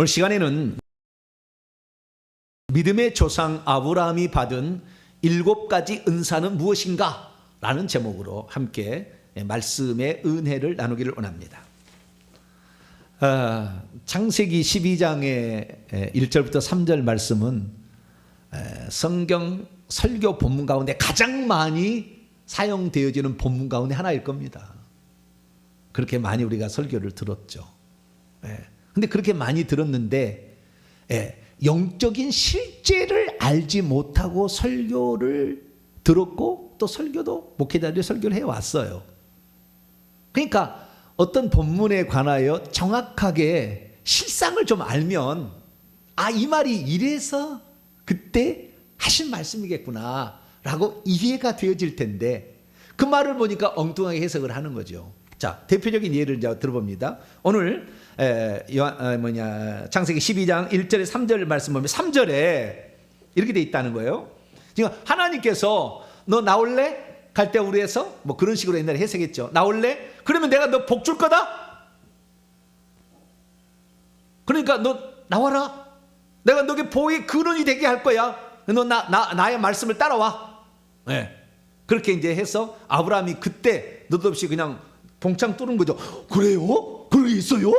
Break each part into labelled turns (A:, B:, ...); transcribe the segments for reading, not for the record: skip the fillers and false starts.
A: 오늘 시간에는 믿음의 조상 아브라함이 받은 7가지 은사는 무엇인가? 라는 제목으로 함께 말씀의 은혜를 나누기를 원합니다. 창세기 12장의 1절부터 3절 말씀은 성경 설교 본문 가운데 가장 많이 사용되어지는 본문 가운데 하나일 겁니다. 그렇게 많이 우리가 설교를 들었죠. 근데 그렇게 많이 들었는데 영적인 실제를 알지 못하고 설교를 들었고 또 설교도 목회자들이 설교를 해왔어요. 그러니까 어떤 본문에 관하여 정확하게 실상을 좀 알면 이 말이 이래서 그때 하신 말씀이겠구나 라고 이해가 되어질 텐데 그 말을 보니까 엉뚱하게 해석을 하는 거죠. 자, 대표적인 예를 들어봅니다. 오늘 창세기 12장 1절에 3절 말씀 보면 3절에 이렇게 돼 있다는 거예요. 지금 하나님께서 너 나올래? 갈대우르에서 뭐 그런 식으로 옛날에 해석했죠. 나올래? 그러면 내가 너 복 줄 거다? 그러니까 너 나와라. 내가 너게 복의 근원이 되게 할 거야. 너 나의 말씀을 따라와. 그렇게 이제 해서 아브라함이 그때 느닷없이 그냥 봉창 뚫은 거죠. 그래요? 그런 게 있어요?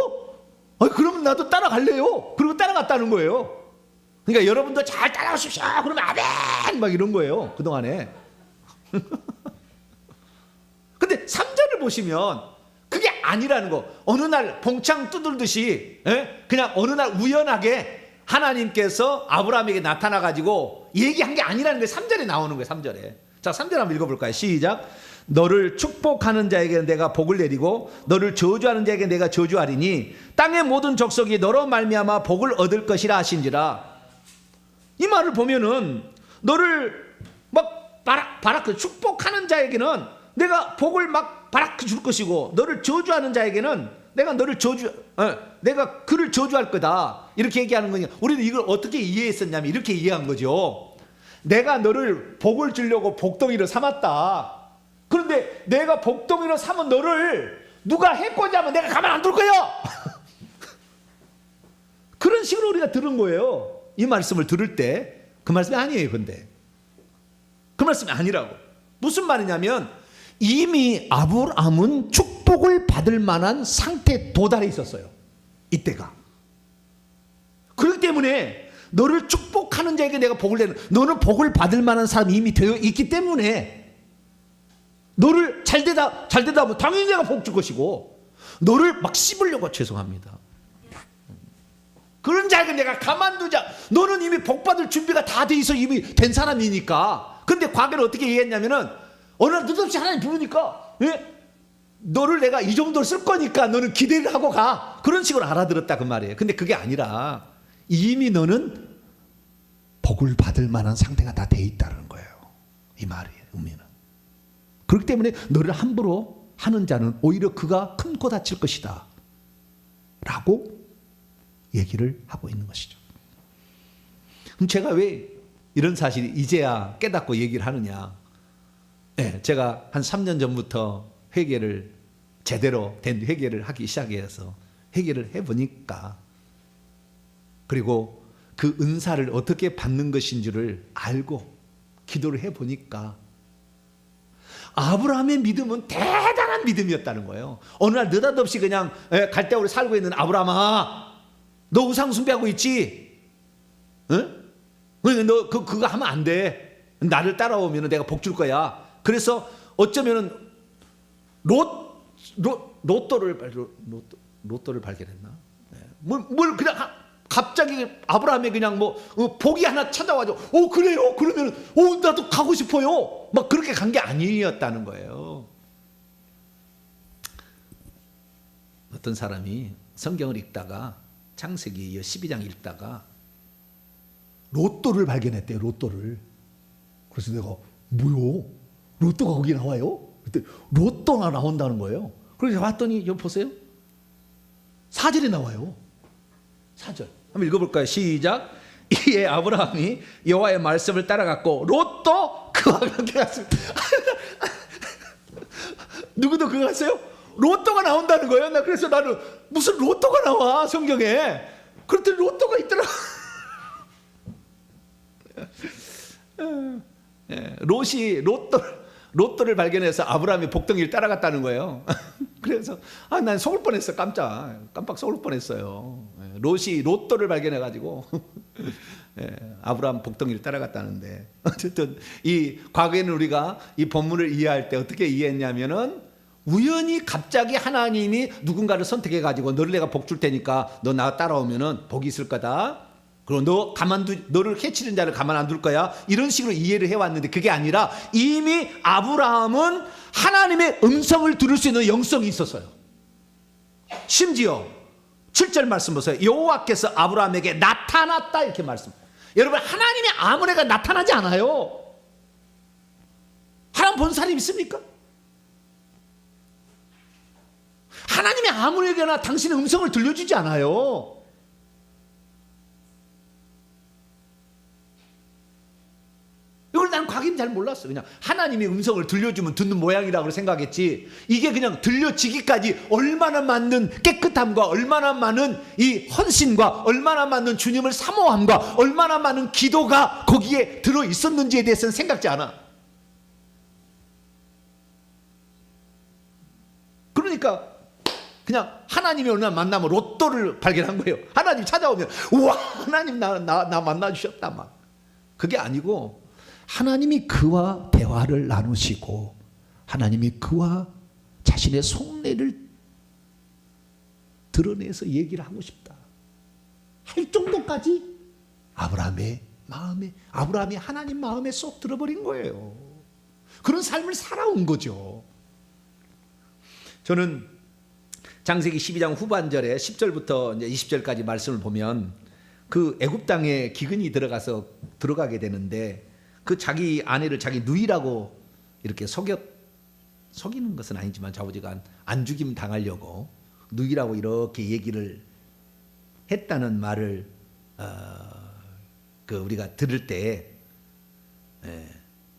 A: 그러면 나도 따라갈래요. 그리고 따라갔다는 거예요. 그러니까 여러분도 잘 따라가십시오. 그러면 아멘 막 이런 거예요. 그동안에. 근데 3절을 보시면 그게 아니라는 거. 어느 날 봉창 두들듯이 그냥 어느 날 우연하게 하나님께서 아브라함에게 나타나 가지고 얘기한 게 아니라는 게 3절에 나오는 거예요. 3절에. 자, 3절 한번 읽어볼까요? 시작. 너를 축복하는 자에게 내가 복을 내리고 너를 저주하는 자에게 내가 저주하리니 땅의 모든 족속이 너로 말미암아 복을 얻을 것이라 하신지라. 이 말을 보면은 너를 막 바라크 축복하는 자에게는 내가 복을 막 바라크 줄 것이고 너를 저주하는 자에게는 내가 내가 그를 저주할 거다. 이렇게 얘기하는 거냐. 우리는 이걸 어떻게 이해했었냐면 이렇게 이해한 거죠. 내가 너를 복을 주려고 복덩이를 삼았다. 그런데 내가 복덩이로 삼은 너를 누가 해코지 하면 내가 가만 안 둘 거야. 그런 식으로 우리가 들은 거예요. 이 말씀을 들을 때 그 말씀이 아니에요. 근데 그 말씀이 아니라고. 무슨 말이냐면 이미 아브라함은 축복을 받을 만한 상태에 도달해 있었어요. 이때가. 그렇기 때문에 너를 축복하는 자에게 내가 복을 내는, 너는 복을 받을 만한 사람이 이미 되어 있기 때문에 너를 잘되다 하면 당연히 내가 복 줄 것이고 너를 막 씹으려고 죄송합니다. 그런 자에게 내가 가만두자. 너는 이미 복 받을 준비가 다 돼 있어. 이미 된 사람이니까. 근데 과거를 어떻게 이해했냐면은 어느 날 느닷없이 하나님 부르니까 너를 내가 이 정도로 쓸 거니까 너는 기대를 하고 가. 그런 식으로 알아들었다 그 말이에요. 근데 그게 아니라 이미 너는 복을 받을 만한 상태가 다 돼 있다는 거예요. 이 말이에요. 의미는. 그렇기 때문에 너를 함부로 하는 자는 오히려 그가 큰 코 다칠 것이다 라고 얘기를 하고 있는 것이죠. 그럼 제가 왜 이런 사실이 이제야 깨닫고 얘기를 하느냐. 제가 한 3년 전부터 회개를 제대로 된 회개를 하기 시작해서 회개를 해보니까 그리고 그 은사를 어떻게 받는 것인 줄을 알고 기도를 해보니까 아브라함의 믿음은 대단한 믿음이었다는 거예요. 어느 날 느닷없이 그냥 갈대우르에 살고 있는 아브라함아, 너 우상 숭배하고 있지? 너 그거 하면 안 돼. 나를 따라오면 내가 복 줄 거야. 그래서 어쩌면은 로또를 발견했나? 뭘 그냥 갑자기 아브라함이 그냥 복이 하나 찾아와서 그래요? 그러면 나도 가고 싶어요. 막 그렇게 간 게 아니었다는 거예요. 어떤 사람이 성경을 읽다가 창세기 12장 읽다가 로또를 발견했대요. 로또를. 그래서 내가 뭐요? 로또가 거기 나와요? 그때 로또가 나온다는 거예요. 그래서 봤더니 여기 보세요. 4절에 나와요. 4절. 한번 읽어볼까요? 시작. 이에 아브라함이 여호와의 말씀을 따라갔고 롯도 그와 함께 갔습니다. 누구도 그거 갔어요? 로또가 나온다는 거예요. 그래서 나는 무슨 로또가 나와 성경에. 그런데 로또가 있더라. 롯이 로또를 발견해서 아브라함이 복덩이를 따라갔다는 거예요. 그래서 난 속을 뻔했어. 깜빡 속을 뻔했어요. 롯이 로또를 발견해가지고 아브라함 복덩이를 따라갔다는데, 어쨌든 이 과거에는 우리가 이 본문을 이해할 때 어떻게 이해했냐면은, 우연히 갑자기 하나님이 누군가를 선택해가지고 너를 내가 복 줄 테니까 너 나 따라오면은 복이 있을 거다. 그리고 너를 해치는 자를 가만 안 둘 거야. 이런 식으로 이해를 해왔는데, 그게 아니라 이미 아브라함은 하나님의 음성을 들을 수 있는 영성이 있었어요. 심지어 7절 말씀 보세요. 여호와께서 아브라함에게 나타났다, 이렇게 말씀. 여러분, 하나님이 아무래가 나타나지 않아요. 하나님 본 사람 있습니까? 하나님이 아무에게나 당신의 음성을 들려주지 않아요. 이걸 난 과거엔 잘 몰랐어. 그냥 하나님이 음성을 들려주면 듣는 모양이라고 생각했지, 이게 그냥 들려지기까지 얼마나 많은 깨끗함과 얼마나 많은 이 헌신과 얼마나 많은 주님을 사모함과 얼마나 많은 기도가 거기에 들어있었는지에 대해서는 생각지 않아. 그러니까 그냥 하나님이 어느 날 만나면 로또를 발견한 거예요. 하나님 찾아오면 우와, 하나님 나 만나주셨다 막. 그게 아니고, 하나님이 그와 대화를 나누시고 하나님이 그와 자신의 속내를 드러내서 얘기를 하고 싶다 할 정도까지 아브라함이 하나님 마음에 쏙 들어버린 거예요. 그런 삶을 살아온 거죠. 저는 창세기 12장 후반절에 10절부터 이제 20절까지 말씀을 보면, 그 애굽 땅에 기근이 들어가게 되는데, 그 자기 아내를 자기 누이라고 이렇게 속이는 것은 아니지만 좌우지간 안 죽임 당하려고 누이라고 이렇게 얘기를 했다는 말을 그 우리가 들을 때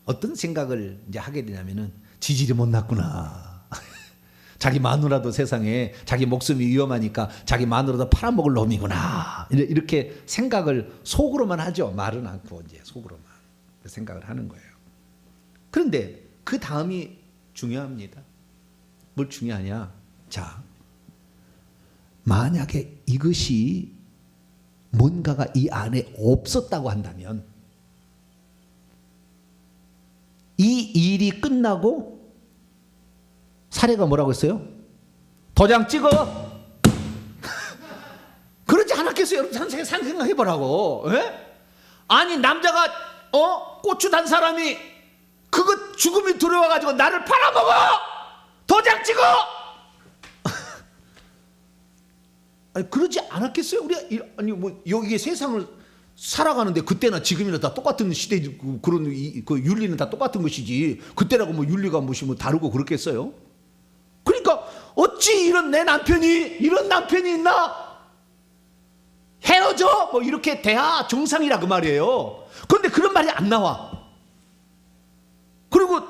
A: 어떤 생각을 이제 하게 되냐면은, 지질이 못났구나. 자기 마누라도 세상에 자기 목숨이 위험하니까 자기 마누라도 팔아먹을 놈이구나. 이렇게 생각을 속으로만 하죠. 말은 않고 이제 속으로만 생각을 하는 거예요. 그런데 그 다음이 중요합니다. 뭘 중요하냐? 자, 만약에 이것이 뭔가가 이 안에 없었다고 한다면, 이 일이 끝나고 사례가 뭐라고 했어요? 도장 찍어. 그러지 않았겠어요? 여러분, 생각해보라고. 아니, 남자가 고추 단 사람이 그거 죽음이 두려워가지고 나를 팔아먹어! 도장 찍어! 아니, 그러지 않았겠어요? 우리가 여기 세상을 살아가는데 그때나 지금이나 다 똑같은 시대, 그런 그 윤리는 다 똑같은 것이지, 그때라고 뭐 윤리가 뭐 다르고 그렇겠어요? 그러니까 어찌 내 남편이 이런 남편이 있나? 헤어져! 뭐 이렇게 돼야 정상이라 그 말이에요. 그런데 그런 말이 안 나와. 그리고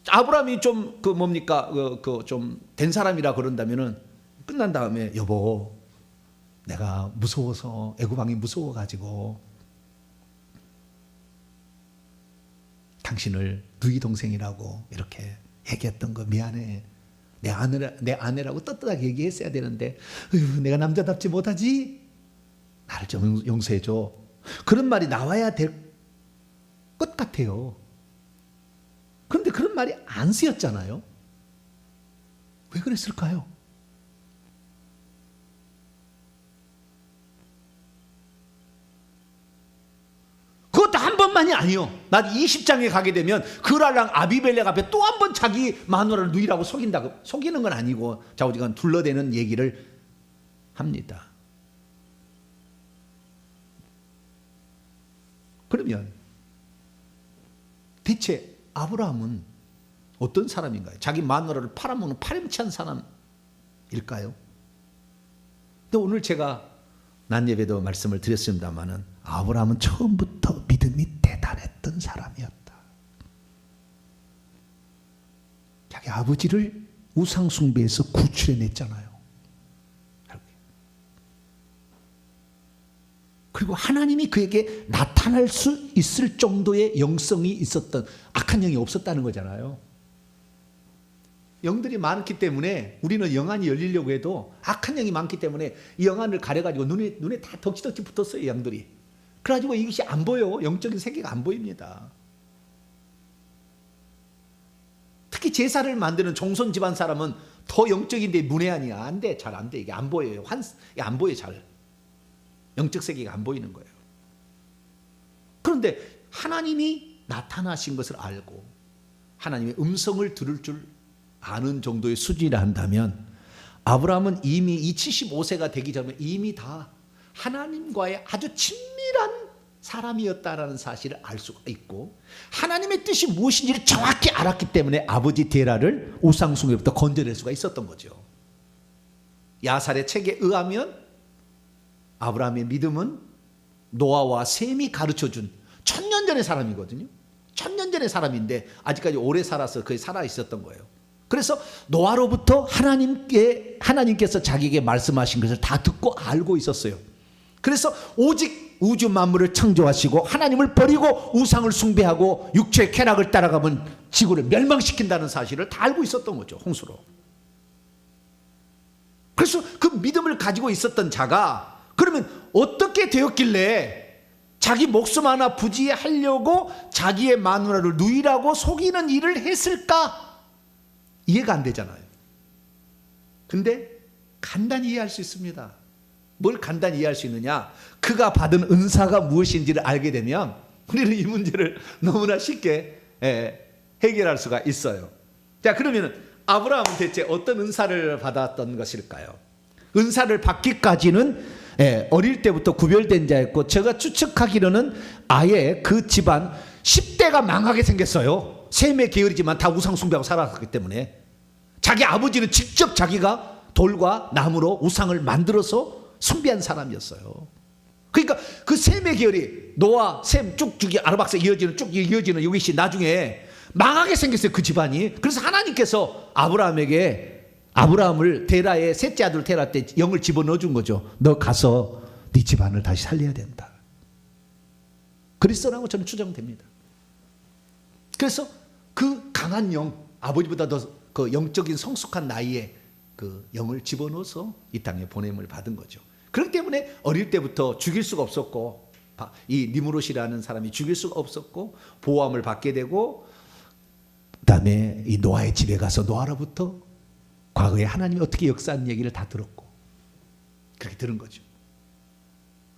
A: 아브라함이 좀 좀 된 사람이라 그런다면은, 끝난 다음에 여보, 내가 무서워서, 애굽 왕이 무서워가지고 당신을 누이 동생이라고 이렇게 얘기했던 거 미안해. 내 아내라고 떳떳하게 얘기했어야 되는데, 내가 남자답지 못하지? 나를 좀 용서해줘. 그런 말이 나와야 될 것 같아요. 그런데 그런 말이 안 쓰였잖아요. 왜 그랬을까요? 그것도 한 번만이 아니요. 나 20장에 가게 되면 그랄랑 아비멜렉 앞에 또 한 번 자기 마누라를 누이라고 속이는 건 아니고 좌우지간 둘러대는 얘기를 합니다. 그러면 대체 아브라함은 어떤 사람인가요? 자기 마누라를 팔아먹는 파렴치한 사람일까요? 근데 오늘 제가 난 예배도 말씀을 드렸습니다마는, 아브라함은 처음부터 믿음이 대단했던 사람이었다. 자기 아버지를 우상 숭배에서 구출해냈잖아요. 그리고 하나님이 그에게 나타날 수 있을 정도의 영성이 있었던, 악한 영이 없었다는 거잖아요. 영들이 많기 때문에 우리는 영안이 열리려고 해도 악한 영이 많기 때문에 이 영안을 가려가지고 눈에 다 덕지덕지 붙었어요, 영들이. 그래가지고 이것이 안 보여. 영적인 세계가 안 보입니다. 특히 제사를 만드는 종손 집안 사람은 더 영적인데 문외한이야. 안 돼. 잘 안 돼. 이게 안 보여요. 안 보여 잘. 영적 세계가 안 보이는 거예요. 그런데 하나님이 나타나신 것을 알고 하나님의 음성을 들을 줄 아는 정도의 수준이라 한다면, 아브라함은 이미 이 75세가 되기 전에 이미 다 하나님과의 아주 친밀한 사람이었다라는 사실을 알 수가 있고, 하나님의 뜻이 무엇인지를 정확히 알았기 때문에 아버지 데라를 우상숭배부터 건져낼 수가 있었던 거죠. 야살의 책에 의하면 아브라함의 믿음은 노아와 셈이 가르쳐준 1000년 전의 사람이거든요. 1000년 전의 사람인데 아직까지 오래 살아서 거의 살아 있었던 거예요. 그래서 노아로부터 하나님께서 자기에게 말씀하신 것을 다 듣고 알고 있었어요. 그래서 오직 우주 만물을 창조하시고 하나님을 버리고 우상을 숭배하고 육체의 쾌락을 따라가면 지구를 멸망시킨다는 사실을 다 알고 있었던 거죠, 홍수로. 그래서 그 믿음을 가지고 있었던 자가 그러면 어떻게 되었길래 자기 목숨 하나 부지하려고 자기의 마누라를 누이라고 속이는 일을 했을까? 이해가 안 되잖아요. 근데 간단히 이해할 수 있습니다. 뭘 간단히 이해할 수 있느냐? 그가 받은 은사가 무엇인지를 알게 되면 우리는 이 문제를 너무나 쉽게 해결할 수가 있어요. 자, 그러면 아브라함은 대체 어떤 은사를 받았던 것일까요? 은사를 받기까지는 어릴 때부터 구별된 자였고, 제가 추측하기로는 아예 그 집안 10대가 망하게 생겼어요. 셈의 계열이지만 다 우상 숭배하고 살아갔기 때문에. 자기 아버지는 직접 자기가 돌과 나무로 우상을 만들어서 숭배한 사람이었어요. 그러니까 그 셈의 계열이 노아, 셈 쭉쭉 아르박스 이어지는 이것이 나중에 망하게 생겼어요, 그 집안이. 그래서 하나님께서 아브라함을 데라의 셋째 아들 데라 때 영을 집어넣어 준 거죠. 너 가서 네 집안을 다시 살려야 된다. 그리스도라고 저는 추정됩니다. 그래서 그 강한 영, 아버지보다 더 그 영적인 성숙한 나이에 그 영을 집어넣어서 이 땅에 보냄을 받은 거죠. 그렇기 때문에 어릴 때부터 죽일 수가 없었고, 이 니므롯이라는 사람이 죽일 수가 없었고, 보호함을 받게 되고, 그다음에 이 노아의 집에 가서 노아로부터 과거에 하나님이 어떻게 역사한 얘기를 다 들었고, 그렇게 들은 거죠.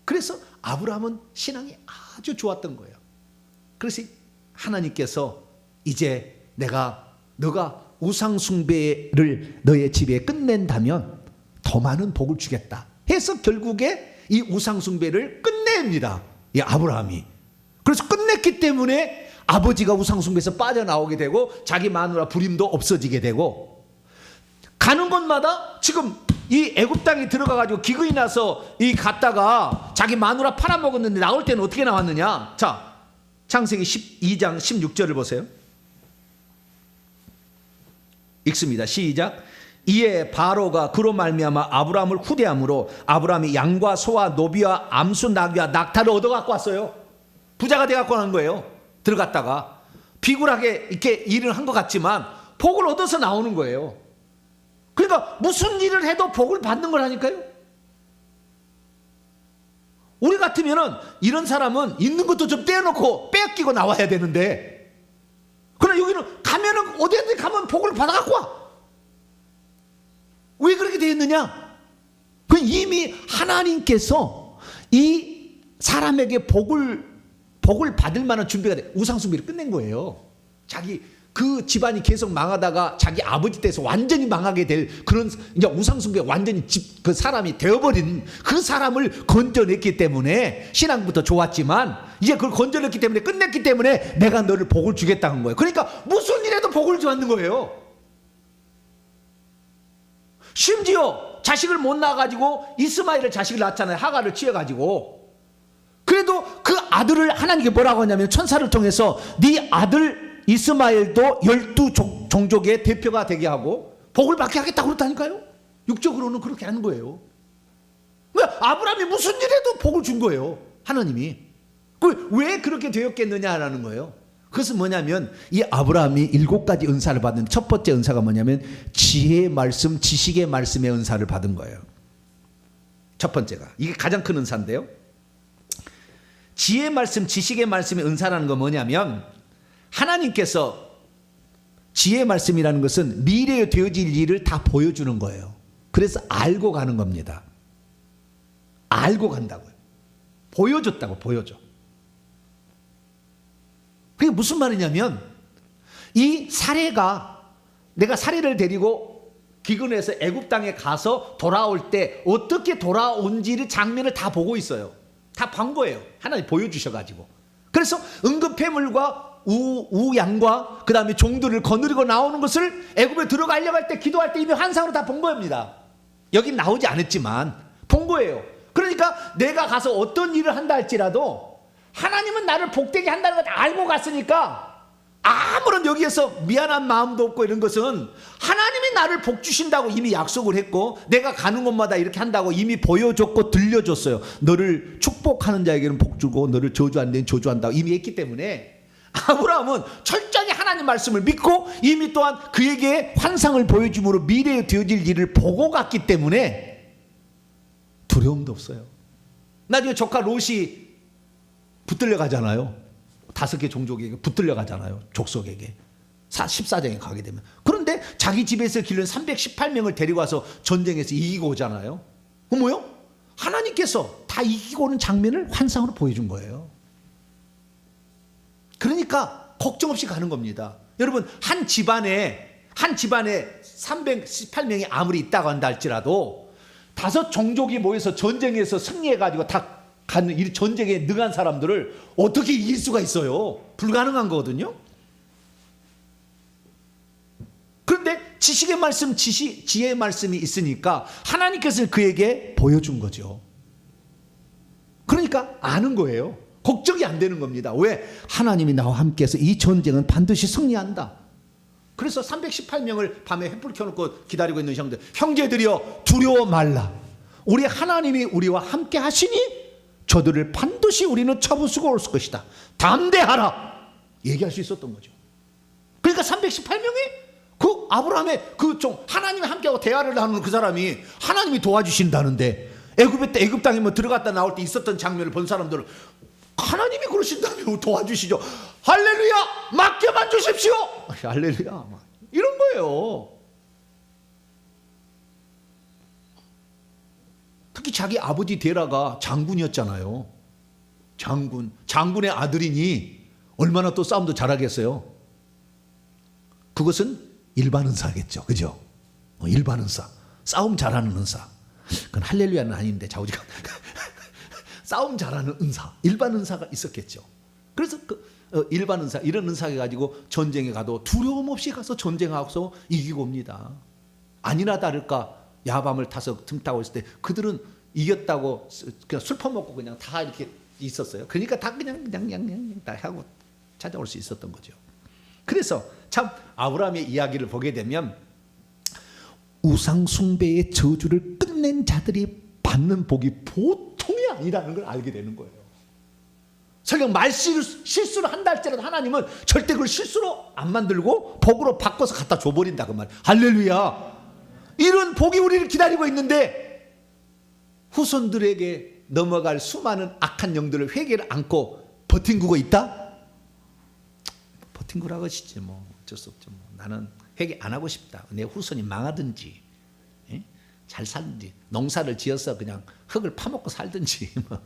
A: 그래서 아브라함은 신앙이 아주 좋았던 거예요. 그래서 하나님께서 이제 너가 우상 숭배를 너의 집에 끝낸다면 더 많은 복을 주겠다 해서 결국에 이 우상 숭배를 끝냅니다, 이 아브라함이. 그래서 끝냈기 때문에 아버지가 우상 숭배에서 빠져나오게 되고 자기 마누라 불임도 없어지게 되고, 가는 곳마다 지금 이 애굽 땅에 들어가가지고 기근이 나서 이 갔다가 자기 마누라 팔아먹었는데 나올 때는 어떻게 나왔느냐? 자, 창세기 12장 16절을 보세요. 읽습니다. 시작. 이에 바로가 그로 말미암아 아브라함을 후대함으로 아브라함이 양과 소와 노비와 암수 나귀와 낙타를 얻어 갖고 왔어요. 부자가 돼 갖고 온 거예요. 들어갔다가 비굴하게 이렇게 일을 한 것 같지만 복을 얻어서 나오는 거예요. 그러니까 무슨 일을 해도 복을 받는 거라니까요. 우리 같으면은 이런 사람은 있는 것도 좀 떼어놓고 뺏기고 나와야 되는데, 그러나 여기는 가면은 어디든 가면 복을 받아갖고 와. 왜 그렇게 되어 있느냐? 그 이미 하나님께서 이 사람에게 복을 받을 만한 준비가 돼. 우상숭배를 끝낸 거예요. 그 집안이 계속 망하다가 자기 아버지 때에서 완전히 망하게 될 그런 이제 우상숭배 완전히 그 사람이 되어버린 그 사람을 건져냈기 때문에 신앙부터 좋았지만 이제 그걸 건져냈기 때문에 끝냈기 때문에 내가 너를 복을 주겠다는 거예요. 그러니까 무슨 일에도 복을 주는 거예요. 심지어 자식을 못 낳아가지고 이스마엘을 자식을 낳았잖아요. 하가를 취해가지고. 그래도 그 아들을 하나님께 뭐라고 하냐면 천사를 통해서 네 아들 이스마엘도 12종족의 대표가 되게 하고 복을 받게 하겠다고 그렇다니까요. 육적으로는 그렇게 하는 거예요. 왜? 아브라함이 무슨 일에도 복을 준 거예요. 하나님이. 왜 그렇게 되었겠느냐라는 거예요. 그것은 뭐냐면 이 아브라함이 7가지 은사를 받는 첫 번째 은사가 뭐냐면 지혜의 말씀, 지식의 말씀의 은사를 받은 거예요. 첫 번째가. 이게 가장 큰 은사인데요. 지혜의 말씀, 지식의 말씀의 은사라는 건 뭐냐면 하나님께서 지혜의 말씀이라는 것은 미래에 되어질 일을 다 보여주는 거예요. 그래서 알고 가는 겁니다. 알고 간다고요. 보여줬다고, 보여줘. 그게 무슨 말이냐면 이 사례가 내가 사례를 데리고 기근해서 애굽 땅에 가서 돌아올 때 어떻게 돌아온지를 장면을 다 보고 있어요. 다 본 거예요. 하나님 보여주셔가지고. 그래서 응급폐물과 우양과 그 다음에 종들을 거느리고 나오는 것을 애굽에 들어가려고 할 때 기도할 때 이미 환상으로 다 본 겁니다. 여긴 나오지 않았지만 본 거예요. 그러니까 내가 가서 어떤 일을 한다 할지라도 하나님은 나를 복되게 한다는 걸 알고 갔으니까 아무런 여기에서 미안한 마음도 없고 이런 것은 하나님이 나를 복 주신다고 이미 약속을 했고 내가 가는 곳마다 이렇게 한다고 이미 보여줬고 들려줬어요. 너를 축복하는 자에게는 복 주고 너를 저주하는 데는 저주한다고 이미 했기 때문에 아브라함은 철저하게 하나님 말씀을 믿고 이미 또한 그에게 환상을 보여줌으로 미래에 되어질 일을 보고 갔기 때문에 두려움도 없어요. 나중에 조카 롯이 붙들려 가잖아요. 5개 종족에게 붙들려 가잖아요. 족속에게. 14장에 가게 되면. 그런데 자기 집에서 기른 318명을 데리고 와서 전쟁에서 이기고 오잖아요. 뭐요? 하나님께서 다 이기고 오는 장면을 환상으로 보여준 거예요. 그러니까 걱정 없이 가는 겁니다. 여러분 한 집안에 318명이 아무리 있다고 한다 할지라도 5 종족이 모여서 전쟁에서 승리해가지고 다 가는 이 전쟁에 능한 사람들을 어떻게 이길 수가 있어요? 불가능한 거거든요. 그런데 지식의 말씀, 지혜의 말씀이 있으니까 하나님께서 그에게 보여준 거죠. 그러니까 아는 거예요. 걱정이 안 되는 겁니다. 왜? 하나님이 나와 함께해서 이 전쟁은 반드시 승리한다. 그래서 318명을 밤에 횃불 켜놓고 기다리고 있는 형제들이여 두려워 말라. 우리 하나님이 우리와 함께 하시니 저들을 반드시 우리는 쳐부수고 올 것이다. 담대하라. 얘기할 수 있었던 거죠. 그러니까 318명이 그 아브라함의 그 종 하나님이 함께하고 대화를 나누는 그 사람이 하나님이 도와주신다는데 애굽 땅에 뭐 들어갔다 나올 때 있었던 장면을 본 사람들은 하나님이 그러신다면 도와주시죠. 할렐루야 맡겨만 주십시오. 할렐루야 이런 거예요. 특히 자기 아버지 데라가 장군이었잖아요. 장군의 아들이니 얼마나 또 싸움도 잘하겠어요. 그것은 일반 은사겠죠. 그죠? 일반 은사. 싸움 잘하는 은사. 그건 할렐루야는 아닌데 좌우지간 싸움 잘하는 은사. 일반 은사가 있었겠죠. 그래서 일반 은사 이런 은사 가지고 전쟁에 가도 두려움 없이 가서 전쟁하고서 이기고 옵니다. 아니나 다를까 야밤을 타서 등 타고 있을 때 그들은 이겼다고 그냥 술 퍼먹고 그냥 다 이렇게 있었어요. 그러니까 다 그냥 다 하고 찾아올 수 있었던 거죠. 그래서 참 아브라함의 이야기를 보게 되면 우상 숭배의 저주를 끝낸 자들이 받는 복이 보통이 아니라는 걸 알게 되는 거예요. 설령 실수를 한다 할지라도 하나님은 절대 그걸 실수로 안 만들고 복으로 바꿔서 갖다 줘버린다 그 말. 할렐루야. 이런 복이 우리를 기다리고 있는데 후손들에게 넘어갈 수많은 악한 영들을 회개를 안고 버틴구고 있다? 버틴구라고 하시지 뭐 어쩔 수 없죠. 뭐. 나는 회개 안 하고 싶다. 내 후손이 망하든지 잘 살든지 농사를 지어서 그냥 흙을 파먹고 살든지 뭐,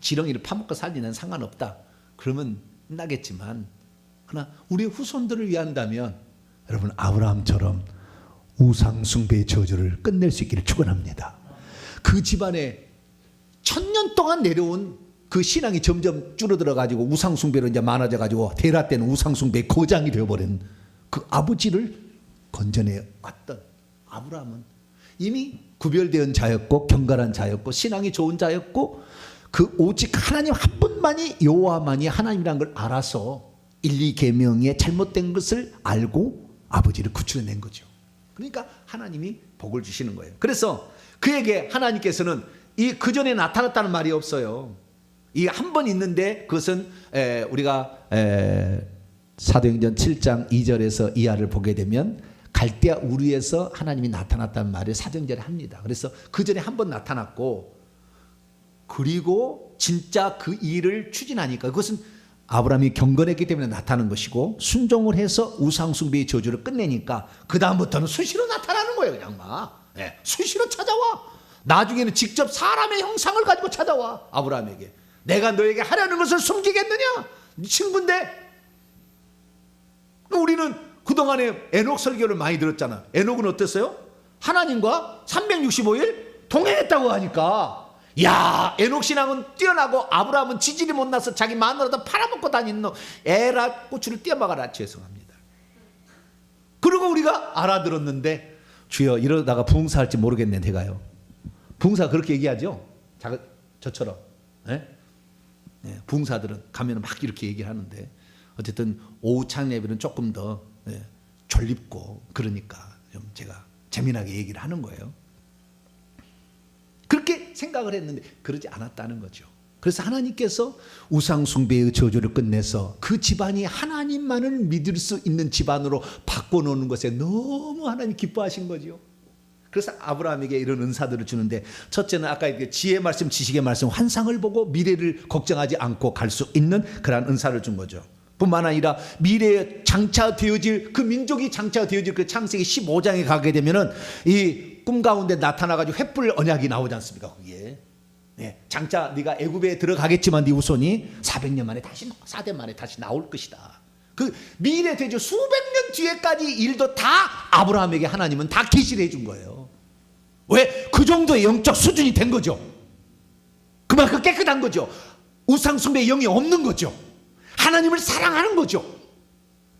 A: 지렁이를 파먹고 살리는 상관없다. 그러면 끝나겠지만 그러나 우리의 후손들을 위한다면 여러분 아브라함처럼 우상 숭배의 저주를 끝낼 수 있기를 축원합니다. 그 집안에 1000년 동안 내려온 그 신앙이 점점 줄어들어 가지고 우상 숭배로 이제 많아져 가지고 데라 때는 우상 숭배의 거장이 되어 버린 그 아버지를 건져내 왔던 아브라함은 이미 구별된 자였고 경건한 자였고 신앙이 좋은 자였고 그 오직 하나님 한 분만이 여호와만이 하나님이라는 걸 알아서 1, 2계명의 잘못된 것을 알고 아버지를 구출해낸 거죠. 그러니까 하나님이 복을 주시는 거예요. 그래서 그에게 하나님께서는 이 그전에 나타났다는 말이 없어요. 이 한 번 있는데 그것은 우리가 사도행전 7장 2절에서 이하를 보게 되면 갈대아 우르에서 하나님이 나타났다는 말을 사도행전에 합니다. 그래서 그 전에 한 번 나타났고, 그리고 진짜 그 일을 추진하니까 그것은 아브라함이 경건했기 때문에 나타나는 것이고, 순종을 해서 우상숭배의 저주를 끝내니까 그 다음부터는 수시로 나타나는 거예요. 그냥 막 수시로 찾아와. 나중에는 직접 사람의 형상을 가지고 찾아와. 아브라함에게 내가 너에게 하려는 것을 숨기겠느냐? 네 친구인데. 우리는 그동안에 에녹 설교를 많이 들었잖아. 에녹은 어땠어요? 하나님과 365일 동행했다고 하니까, 야, 에녹 신앙은 뛰어나고 아브라함은 지질이 못나서 자기 마누라도 팔아먹고 다니는 놈, 에라 고추를 떼어먹어라. 죄송합니다. 그리고 우리가 알아들었는데, 주여 이러다가 부흥사할지 모르겠네. 내가요. 부흥사 그렇게 얘기하죠. 저처럼. 부흥사들은 가면 막 이렇게 얘기를 하는데, 어쨌든 오후 찬양 예배는 조금 더 졸립고 그러니까 좀 제가 재미나게 얘기를 하는 거예요. 그렇게 생각을 했는데 그러지 않았다는 거죠. 그래서 하나님께서 우상숭배의 저주를 끝내서 그 집안이 하나님만을 믿을 수 있는 집안으로 바꿔놓는 것에 너무 하나님 기뻐하신 거죠. 그래서 아브라함에게 이런 은사들을 주는데, 첫째는 아까 지혜의 말씀, 지식의 말씀, 환상을 보고 미래를 걱정하지 않고 갈 수 있는 그러한 은사를 준 거죠. 뿐만 아니라 미래에 장차되어질 그 민족이 장차되어질 그 창세기 15장에 가게 되면은 이 꿈 가운데 나타나가지고 횃불 언약이 나오지 않습니까? 거기에 장차 네가 애굽에 들어가겠지만 네 후손이 400년 만에 다시 4대 만에 다시 나올 것이다. 그 미래 되죠. 수백 년 뒤에까지 일도 다 아브라함에게 하나님은 다 계시를 해준 거예요. 왜? 그 정도의 영적 수준이 된 거죠. 그만큼 깨끗한 거죠. 우상숭배의 영이 없는 거죠. 하나님을 사랑하는 거죠.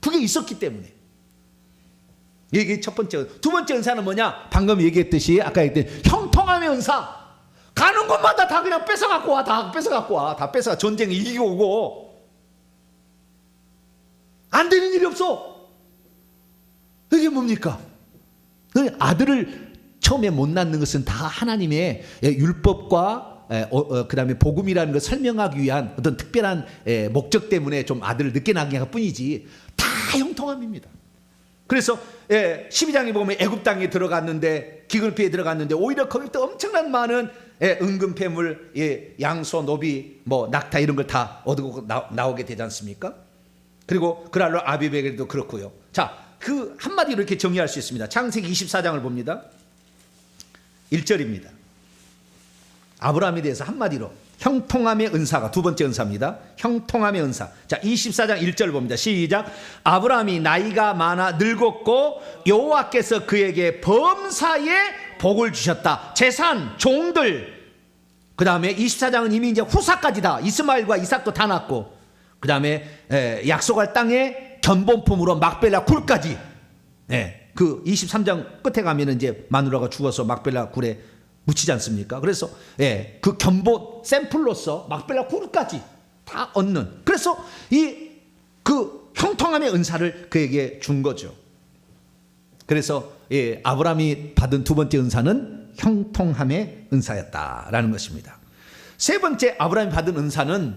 A: 그게 있었기 때문에. 이게 첫 번째. 두 번째 은사는 뭐냐? 방금 얘기했듯이 아까 얘기했던 형통함의 은사. 가는 곳마다 다 그냥 뺏어갖고 와. 다 뺏어갖고 와. 다 뺏어가. 전쟁 이기고 오고. 안 되는 일이 없어. 이게 뭡니까? 아들을 처음에 못 낳는 것은 다 하나님의 율법과 그 다음에 복음이라는 걸 설명하기 위한 어떤 특별한 목적 때문에 좀 아들을 늦게 낳게 할 뿐이지, 다 형통함입니다. 그래서 12장에 보면 애굽 땅에 들어갔는데, 기근피에 들어갔는데 오히려 거기서 엄청난 많은 은금패물, 양소, 노비, 뭐 낙타 이런 걸 다 얻고 나오게 되지 않습니까? 그리고 그랄로 아비베겔도 그렇고요. 자, 그 한마디로 이렇게 정의할 수 있습니다. 창세기 24장을 봅니다. 1절입니다. 아브라함에 대해서 한마디로 형통함의 은사가 두 번째 은사입니다. 형통함의 은사. 자, 24장 1절 봅니다. 시작. 아브라함이 나이가 많아 늙었고 여호와께서 그에게 범사에 복을 주셨다. 재산, 종들. 그 다음에 24장은 이미 이제 후사까지다. 이스마엘과 이삭도 다 낳고, 그 다음에 약속할 땅에 견본품으로 막벨라 굴까지. 그 23장 끝에 가면 이제 마누라가 죽어서 막벨라 굴에 묻히지 않습니까? 그래서 그 견본 샘플로서 막벨라 굴까지 다 얻는. 그래서 그 형통함의 은사를 그에게 준 거죠. 그래서 아브라함이 받은 두 번째 은사는 형통함의 은사였다라는 것입니다. 세 번째 아브라함이 받은 은사는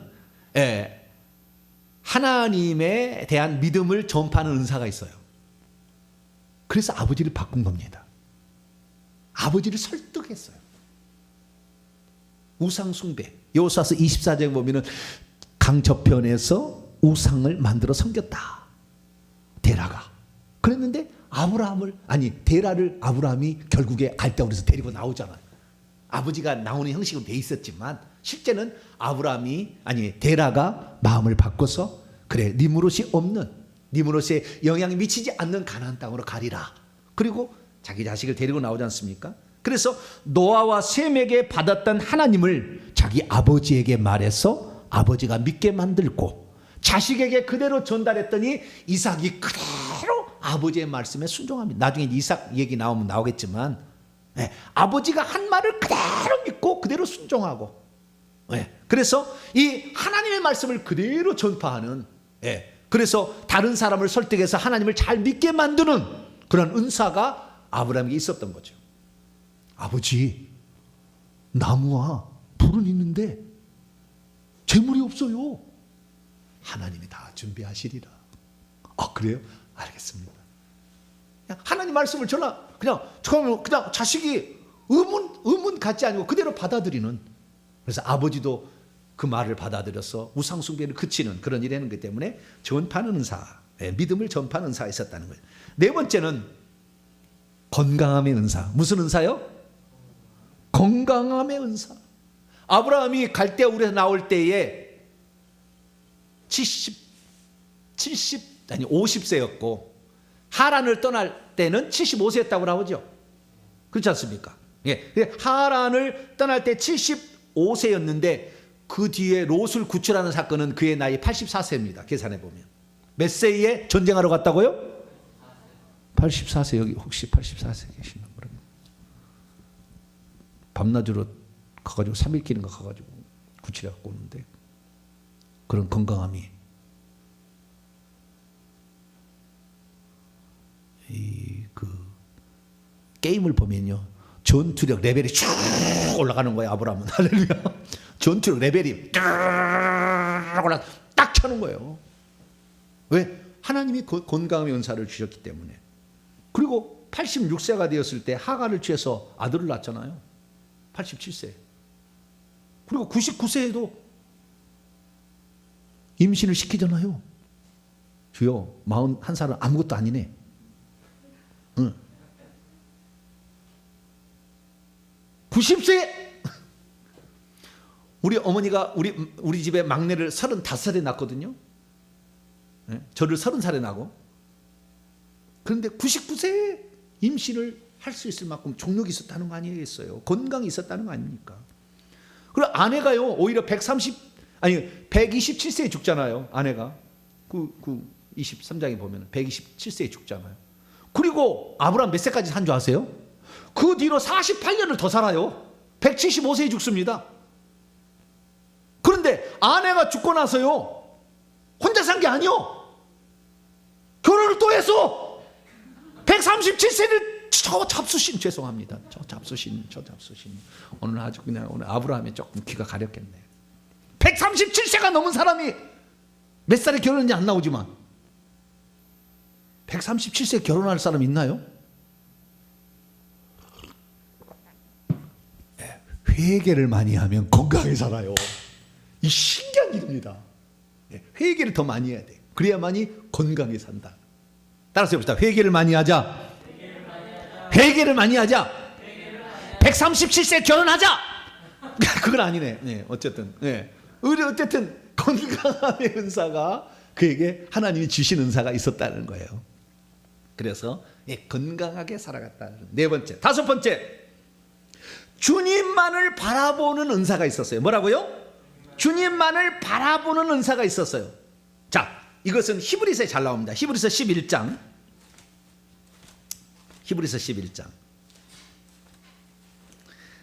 A: 하나님에 대한 믿음을 전파하는 은사가 있어요. 그래서 아버지를 바꾼 겁니다. 아버지를 설득했어요. 우상 숭배. 여호수아서 24장에 보면은 강 저편에서 우상을 만들어 섬겼다. 데라가. 그랬는데 데라를 아브라함이 결국에 갈대아우르에서 데리고 나오잖아요. 아버지가 나오는 형식은 돼 있었지만 실제는 데라가 마음을 바꿔서, 그래, 니므롯이 없는, 니므롯의 영향이 미치지 않는 가나안 땅으로 가리라. 그리고 자기 자식을 데리고 나오지 않습니까? 그래서 노아와 셈에게 받았던 하나님을 자기 아버지에게 말해서 아버지가 믿게 만들고, 자식에게 그대로 전달했더니 이삭이 그대로 아버지의 말씀에 순종합니다. 나중에 이삭 얘기 나오면 나오겠지만 아버지가 한 말을 그대로 믿고 그대로 순종하고, 그래서 이 하나님의 말씀을 그대로 전파하는, 그래서 다른 사람을 설득해서 하나님을 잘 믿게 만드는 그런 은사가 아브라함에게 있었던 거죠. 아버지, 나무와 불은 있는데 재물이 없어요. 하나님이 다 준비하시리라. 그래요? 알겠습니다. 그냥 하나님 말씀을 그냥 자식이 의문 갖지 아니고 그대로 받아들이는. 그래서 아버지도 그 말을 받아들여서 우상 숭배를 그치는 그런 일이 있는 것 때문에 전파하는 은사, 믿음을 전파하는 은사가 있었다는 거예요. 네 번째는 건강함의 은사. 무슨 은사요? 건강함의 은사. 아브라함이 갈대아 우에서 나올 때에 50세였고 하란을 떠날 때는 75세였다고 나오죠. 그렇지 않습니까? 예. 하란을 떠날 때 75세였는데 그 뒤에 롯을 구출하는 사건은 그의 나이 84세입니다. 계산해 보면. 몇 세에 전쟁하러 갔다고요? 84세. 여기 혹시 84세 계시나? 그러면 밤낮으로 가가지고 3일 길인가 가가지고 구출해 갖고 오는데 그런 건강함이 게임을 보면요 전투력 레벨이 쭉 올라가는 거예요. 아브라함은 할렐루야. 전투력 레벨이 딱 올라 딱 차는 거예요. 왜? 하나님이 건강함의 은사를 주셨기 때문에. 그리고 86세가 되었을 때 하갈을 취해서 아들을 낳았잖아요. 87세. 그리고 99세에도 임신을 시키잖아요. 주여 41살은 아무것도 아니네. 응. 90세 우리 어머니가 우리 집에 막내를 35살에 낳거든요. 네? 저를 30살에 낳고. 그런데 99세에 임신을 할 수 있을 만큼 종력이 있었다는 거 아니겠어요? 건강이 있었다는 거 아닙니까? 그리고 아내가요 오히려 127세에 죽잖아요. 아내가 그 23장에 보면 127세에 죽잖아요. 그리고 아브라함 몇 세까지 산 줄 아세요? 그 뒤로 48년을 더 살아요. 175세에 죽습니다. 그런데 아내가 죽고 나서요 혼자 산 게 아니요 결혼을 또 해서 137세를 저 잡수신 오늘 아주 그냥 오늘 아브라함이 조금 귀가 가렸겠네. 137세가 넘은 사람이 몇 살에 결혼했는지 안 나오지만 137세 결혼할 사람 있나요? 회개를 많이 하면 건강하게 살아요. 이 신기한 일입니다. 회개를 더 많이 해야 돼. 그래야만이 건강하게 산다. 따라서 해봅시다. 회개를 많이 하자. 회개를 많이 하자. 137세 결혼하자. 그건 아니네. 네, 어쨌든. 네. 어쨌든 건강함의 은사가 그에게 하나님이 주신 은사가 있었다는 거예요. 그래서 건강하게 살아갔다는. 네 번째. 다섯 번째. 주님만을 바라보는 은사가 있었어요. 뭐라고요? 주님만을 바라보는 은사가 있었어요. 자, 이것은 히브리서에 잘 나옵니다. 히브리서 11장.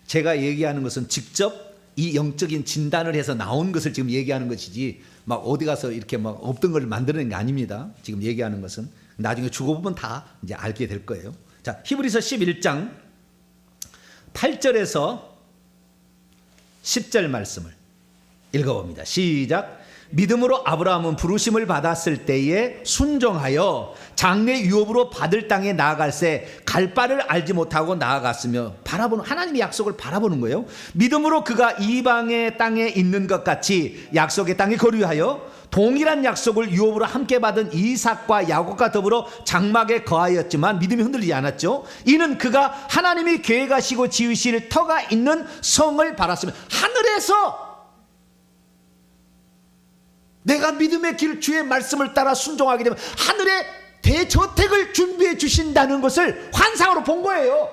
A: 제가 얘기하는 것은 직접 이 영적인 진단을 해서 나온 것을 지금 얘기하는 것이지 막 어디 가서 이렇게 막 없던 걸 만드는 게 아닙니다. 지금 얘기하는 것은 나중에 죽어보면 다 이제 알게 될 거예요. 자, 히브리서 11장 8절에서 10절 말씀을 읽어봅니다. 시작. 믿음으로 아브라함은 부르심을 받았을 때에 순종하여 장래 유업으로 받을 땅에 나아갈새 갈 바를 알지 못하고 나아갔으며 바라보는 하나님의 약속을 바라보는 거예요. 믿음으로 그가 이방의 땅에 있는 것 같이 약속의 땅에 거류하여 동일한 약속을 유업으로 함께 받은 이삭과 야곱과 더불어 장막에 거하였지만 믿음이 흔들리지 않았죠. 이는 그가 하나님이 계획하시고 지으실 터가 있는 성을 바랐으며 하늘에서 내가 믿음의 길 주의 말씀을 따라 순종하게 되면 하늘에 대저택을 준비해 주신다는 것을 환상으로 본 거예요.